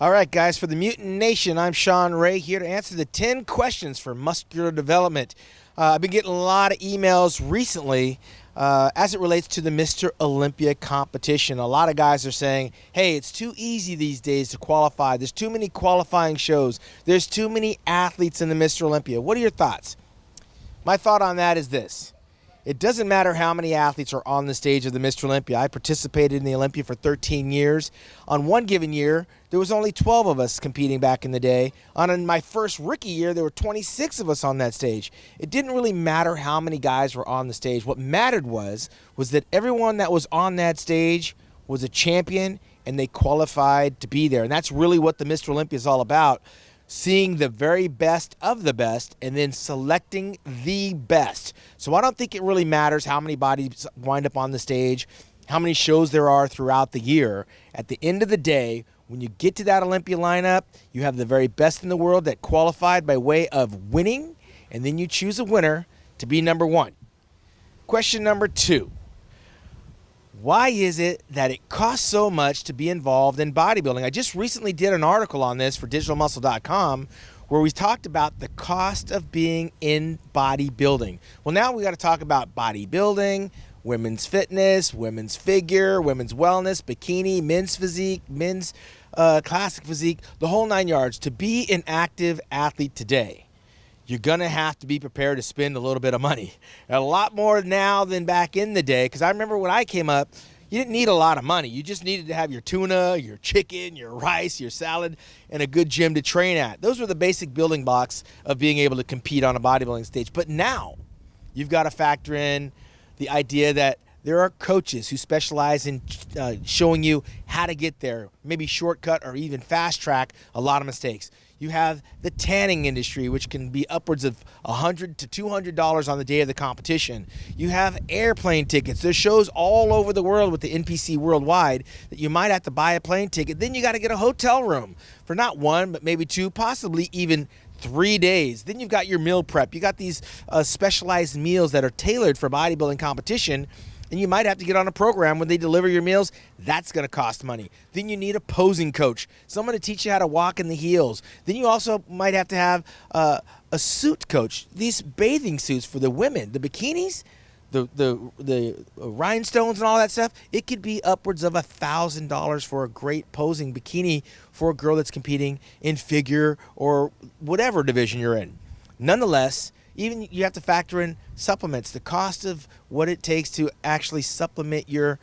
All right, guys, for the Mutant Nation, I'm Shawn Ray here to answer the 10 questions for muscular development. I've been getting a lot of emails recently as it relates to the Mr. Olympia competition. A lot of guys are saying, hey, it's too easy these days to qualify. There's too many qualifying shows. There's too many athletes in the Mr. Olympia. What are your thoughts? My thought on that is this. It doesn't matter how many athletes are on the stage of the Mr. Olympia. I participated in the Olympia for 13 years. On one given year, there was only 12 of us competing back in the day. On my first rookie year, there were 26 of us on that stage. It didn't really matter how many guys were on the stage. What mattered was that everyone that was on that stage was a champion and they qualified to be there. And that's really what the Mr. Olympia is all about. Seeing the very best of the best and then selecting the best. So I don't think it really matters how many bodies wind up on the stage, how many shows there are throughout the year. At the end of the day, when you get to that Olympia lineup, you have the very best in the world that qualified by way of winning, and then you choose a winner to be number one. Question number 2. Why is it that it costs so much to be involved in bodybuilding? I just recently did an article on this for digitalmuscle.com where we talked about the cost of being in bodybuilding. Well, now we got to talk about bodybuilding, women's fitness, women's figure, women's wellness, bikini, men's physique, men's classic physique, the whole 9 yards. To be an active athlete today, you're going to have to be prepared to spend a little bit of money. A lot more now than back in the day, because I remember when I came up, you didn't need a lot of money. You just needed to have your tuna, your chicken, your rice, your salad, and a good gym to train at. Those were the basic building blocks of being able to compete on a bodybuilding stage. But now, you've got to factor in the idea that there are coaches who specialize in showing you how to get there, maybe shortcut or even fast track a lot of mistakes. You have the tanning industry, which can be upwards of $100 to $200 on the day of the competition. You have airplane tickets. There's shows all over the world with the NPC worldwide that you might have to buy a plane ticket. Then you got to get a hotel room for not one, but maybe 2, possibly even 3 days. Then you've got your meal prep. You got these specialized meals that are tailored for bodybuilding competition. And you might have to get on a program when they deliver your meals. That's going to cost money. Then you need a posing coach, someone to teach you how to walk in the heels. Then you also might have to have a suit coach. These bathing suits for the women, the bikinis, the rhinestones and all that stuff, it could be upwards of $1,000 for a great posing bikini for a girl that's competing in figure or whatever division you're in. Nonetheless, even you have to factor in supplements, the cost of what it takes to actually supplement your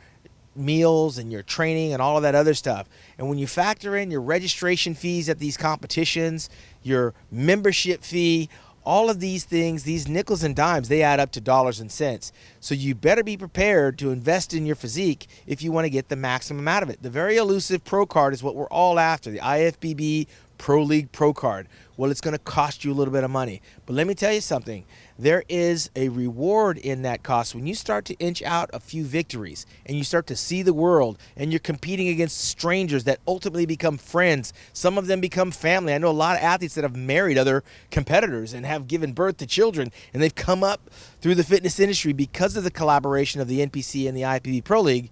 meals and your training and all of that other stuff. And when you factor in your registration fees at these competitions, your membership fee, all of these things, these nickels and dimes, they add up to dollars and cents. So you better be prepared to invest in your physique if you want to get the maximum out of it. The very elusive Pro Card is what we're all after, the IFBB Pro League Pro Card. Well, it's going to cost you a little bit of money. But let me tell you something. There is a reward in that cost. When you start to inch out a few victories and you start to see the world and you're competing against strangers that ultimately become friends, some of them become family. I know a lot of athletes that have married other competitors and have given birth to children, and they've come up through the fitness industry because of the collaboration of the NPC and the IFBB Pro League.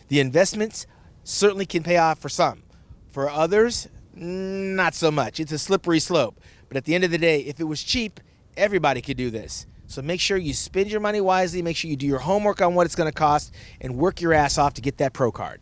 The investments certainly can pay off for some. For others, not so much. It's a slippery slope. But at the end of the day, if it was cheap, everybody could do this. So make sure you spend your money wisely, make sure you do your homework on what it's going to cost, and work your ass off to get that Pro Card.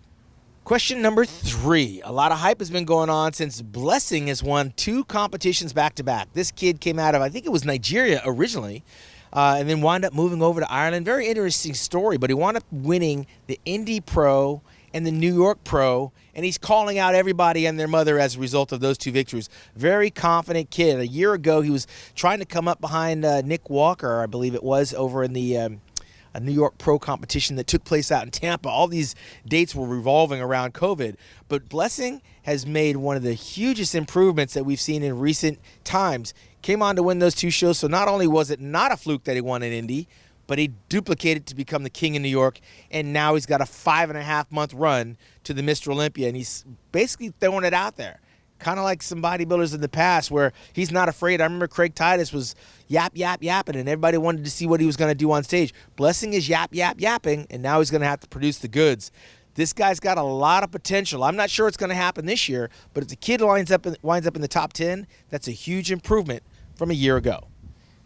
Question number 3. A lot of hype has been going on since Blessing has won 2 competitions back-to-back. This kid came out of, I think it was Nigeria originally, and then wound up moving over to Ireland. Very interesting story, but he wound up winning the Indy Pro and the New York Pro, and he's calling out everybody and their mother as a result of those 2 victories. Very confident kid. A year ago, he was trying to come up behind Nick Walker, I believe it was, over in the a New York Pro competition that took place out in Tampa. All these dates were revolving around COVID. But Blessing has made one of the hugest improvements that we've seen in recent times. Came on to win those 2 shows, so not only was it not a fluke that he won in Indy, but he duplicated to become the king in New York, and now he's got a 5.5-month run to the Mr. Olympia, and he's basically throwing it out there. Kind of like some bodybuilders in the past where he's not afraid. I remember Craig Titus was yapping, and everybody wanted to see what he was going to do on stage. Blessing is yapping, and now he's going to have to produce the goods. This guy's got a lot of potential. I'm not sure it's going to happen this year, but if the kid winds up in the top 10, that's a huge improvement from a year ago.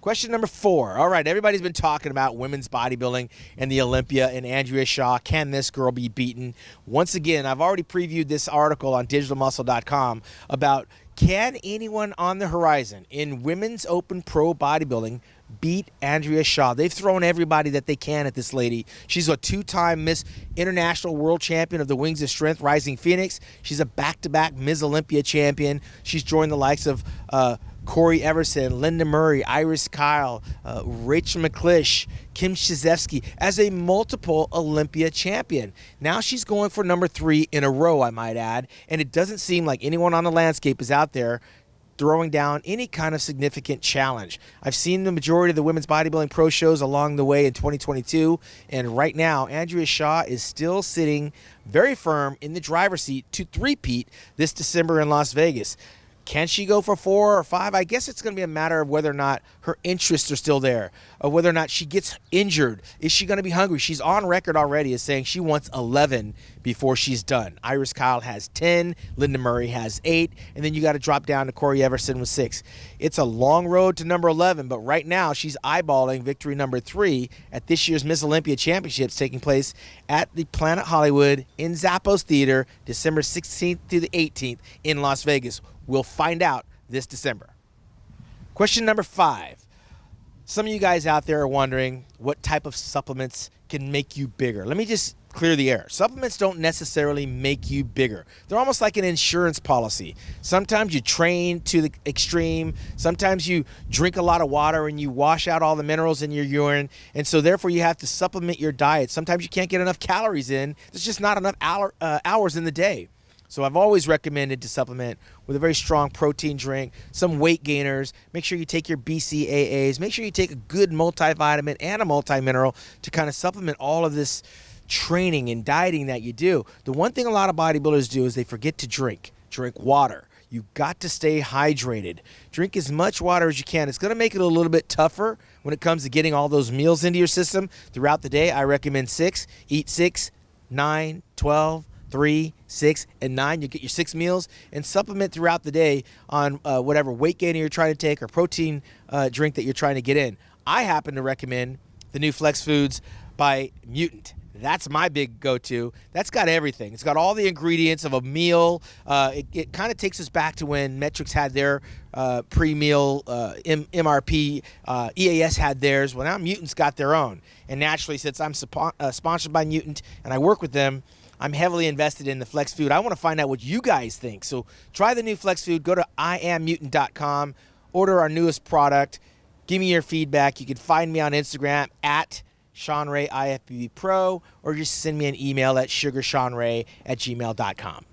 Question number 4. All right, everybody's been talking about women's bodybuilding and the Olympia and Andrea Shaw. Can this girl be beaten? Once again, I've already previewed this article on digitalmuscle.com about can anyone on the horizon in women's open pro bodybuilding beat Andrea Shaw. They've thrown everybody that they can at this lady. She's a 2-time Miss International World Champion of the Wings of Strength, Rising Phoenix. She's a back-to-back Ms. Olympia champion. She's joined the likes of Corey Everson, Linda Murray, Iris Kyle, Rachel McClish, Kim Shizevsky as a multiple Olympia champion. Now she's going for number 3 in a row, I might add, and it doesn't seem like anyone on the landscape is out there throwing down any kind of significant challenge. I've seen the majority of the women's bodybuilding pro shows along the way in 2022, and right now, Andrea Shaw is still sitting very firm in the driver's seat to three-peat this December in Las Vegas. Can she go for 4 or 5? I guess it's going to be a matter of whether or not her interests are still there, or whether or not she gets injured. Is she going to be hungry? She's on record already as saying she wants 11 before she's done. Iris Kyle has 10, Linda Murray has 8, and then you got to drop down to Corey Everson with 6. It's a long road to number 11, but right now she's eyeballing victory number 3 at this year's Miss Olympia Championships taking place at the Planet Hollywood in Zappos Theater, December 16th to the 18th in Las Vegas. We'll find out this December. Question number 5. Some of you guys out there are wondering what type of supplements can make you bigger. Let me just clear the air. Supplements don't necessarily make you bigger. They're almost like an insurance policy. Sometimes you train to the extreme. Sometimes you drink a lot of water and you wash out all the minerals in your urine. And so therefore you have to supplement your diet. Sometimes you can't get enough calories in. There's just not enough hours in the day. So I've always recommended to supplement with a very strong protein drink, some weight gainers. Make sure you take your BCAAs. Make sure you take a good multivitamin and a multimineral to kind of supplement all of this training and dieting that you do. The one thing a lot of bodybuilders do is they forget to drink water. You got to stay hydrated. Drink as much water as you can. It's going to make it a little bit tougher when it comes to getting all those meals into your system throughout the day. I recommend 6. Eat 6, 9, 12, 3, 6, and 9. You get your 6 meals and supplement throughout the day on whatever weight gainer you're trying to take or protein drink that you're trying to get in. I happen to recommend the new Flex Foods by Mutant. That's my big go-to. That's got everything. It's got all the ingredients of a meal. It kind of takes us back to when Metrics had their pre-meal MRP. EAS had theirs. Well, now Mutant's got their own. And naturally, since I'm sponsored by Mutant and I work with them, I'm heavily invested in the Flex Food. I want to find out what you guys think. So try the new Flex Food. Go to iammutant.com. Order our newest product. Give me your feedback. You can find me on Instagram at Shawn Ray IFBB Pro, or just send me an email at sugarshawnray@gmail.com.